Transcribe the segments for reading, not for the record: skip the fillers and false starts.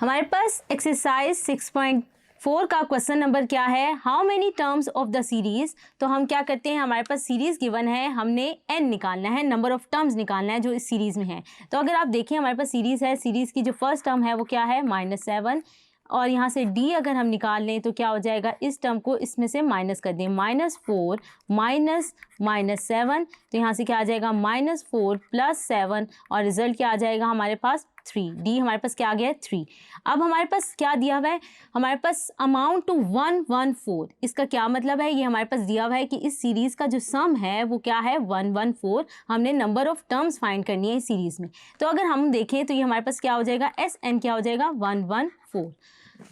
हमारे पास एक्सरसाइज 6.4 का question number क्या है, how many terms of the series. तो हम क्या करते हैं, हमारे पास सीरीज गिवन है, हमने n निकालना है, नंबर ऑफ टर्म्स निकालना है जो इस सीरीज में है। तो अगर आप देखिए हमारे पास सीरीज है, सीरीज की जो फर्स्ट टर्म है वो क्या है -7, और यहाँ से d अगर हम निकाल लें तो क्या हो जाएगा, इस टर्म को इसमें से माइनस कर दें, -4 -7, तो यहाँ से क्या आ जाएगा -4 + 7, और रिजल्ट क्या आ जाएगा हमारे पास 3। d हमारे पास क्या आ गया है 3। अब हमारे पास क्या दिया हुआ है, हमारे पास अमाउंट टू 114। इसका क्या मतलब है, ये हमारे पास दिया हुआ है कि इस सीरीज़ का जो सम है वो क्या है 114। हमने नंबर ऑफ टर्म्स फाइंड करनी है इस सीरीज़ में। तो अगर हम देखें तो ये हमारे पास क्या हो जाएगा, SN क्या हो जाएगा 114।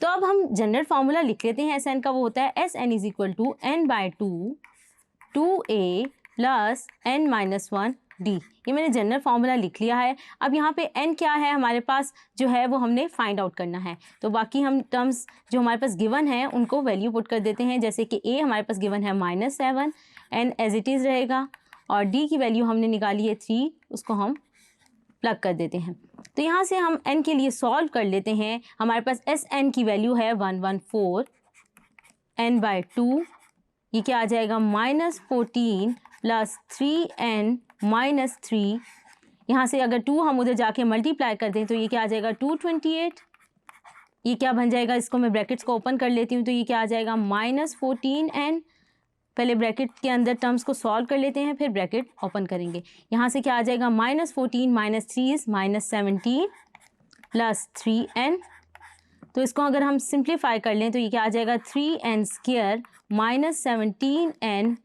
तो अब हम जनरल फार्मूला लिख लेते हैं SN का, वो होता है SN = n/2 2a + n-1 d। ये मैंने जनरल फार्मूला लिख लिया है। अब यहाँ पे n क्या है हमारे पास जो है वो हमने फाइंड आउट करना है। तो बाकी हम टर्म्स जो हमारे पास गिवन है उनको वैल्यू पुट कर देते हैं। जैसे कि a हमारे पास गिवन है -7, n एज इट इज़ रहेगा, और d की वैल्यू हमने निकाली है 3, उसको हम प्लग कर देते हैं। तो यहाँ से हम n के लिए सॉल्व कर लेते हैं। हमारे पास SN की वैल्यू है 114 n/2, ये क्या आ जाएगा -14 + 3n-3। यहाँ से अगर 2 हम उधर जाके मल्टीप्लाई कर दें तो ये क्या आ जाएगा 228। ये क्या बन जाएगा, इसको मैं ब्रैकेट्स को ओपन कर लेती हूँ, तो ये क्या आ जाएगा -14n। पहले ब्रैकेट के अंदर टर्म्स को सॉल्व कर लेते हैं, फिर ब्रैकेट ओपन करेंगे। यहाँ से क्या आ जाएगा -14 - 3 -17 + 3n। तो इसको अगर हम सिंप्लीफाई कर लें तो ये क्या आ जाएगा 3n² -17n -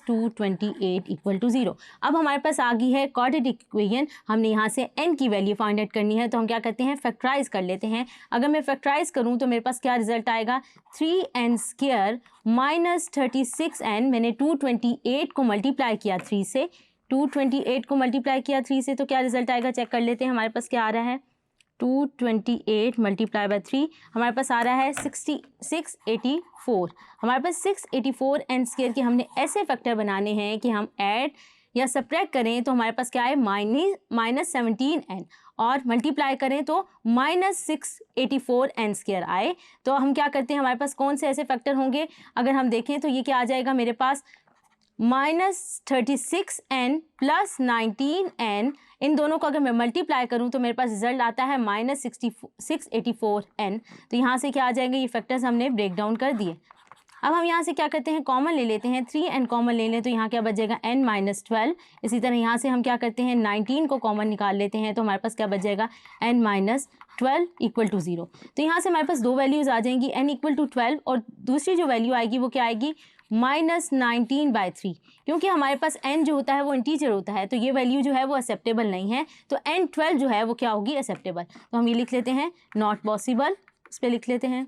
228 = 0। अब हमारे पास आ गई है क्वाड्रेटिक इक्वेशन। हमने यहाँ से n की वैल्यू फाइंड आउट करनी है, तो हम क्या करते हैं फैक्टराइज कर लेते हैं। अगर मैं फैक्टराइज करूँ तो मेरे पास क्या रिजल्ट आएगा 3n² -36n। मैंने 228 को मल्टीप्लाई किया 3 से, 228 को मल्टीप्लाई किया 3 से, तो क्या रिजल्ट आएगा चेक कर लेते हैं। हमारे पास क्या आ रहा है 228 × 3, हमारे पास आ रहा है 684। हमारे पास 684 n² के हमने ऐसे फैक्टर बनाने हैं कि हम ऐड या सब्ट्रैक्ट करें तो हमारे पास क्या है -17n, और मल्टीप्लाई करें तो -684 n² आए। तो हम क्या करते हैं, हमारे पास कौन से ऐसे फैक्टर होंगे, अगर हम देखें तो ये क्या आ जाएगा मेरे पास -36n + 19n। इन दोनों को अगर मैं मल्टीप्लाई करूं तो मेरे पास रिजल्ट आता है -684n। तो यहाँ से क्या आ जाएंगे, ये फैक्टर्स हमने ब्रेक डाउन कर दिए। अब हम यहाँ से क्या करते हैं, कॉमन ले लेते हैं, 3n कॉमन ले लें तो यहाँ क्या बच जाएगा n-12। इसी तरह यहाँ से हम क्या करते हैं 19 को कॉमन निकाल लेते हैं, तो हमारे पास क्या बच जाएगा n-12 = 0। तो यहाँ से हमारे पास दो वैल्यूज़ आ जाएंगी, n = 12, और दूसरी जो वैल्यू आएगी वो क्या आएगी -19/3। क्योंकि हमारे पास n जो होता है वो इंटीजर होता है, तो ये वैल्यू जो है वो एक्सेप्टेबल नहीं है, तो n12 जो है वो क्या होगी एक्सेप्टेबल। तो हम ये लिख लेते हैं नॉट पॉसिबल, इस पर लिख लेते हैं।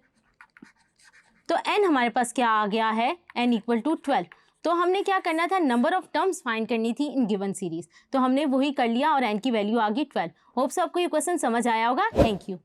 तो n हमारे पास क्या आ गया है, n = 12। तो हमने क्या करना था, नंबर ऑफ टर्म्स फाइंड करनी थी इन गिवन सीरीज, तो हमने वही कर लिया और n की वैल्यू आ गई 12। होप्स आपको ये क्वेश्चन समझ आया होगा। Thank you.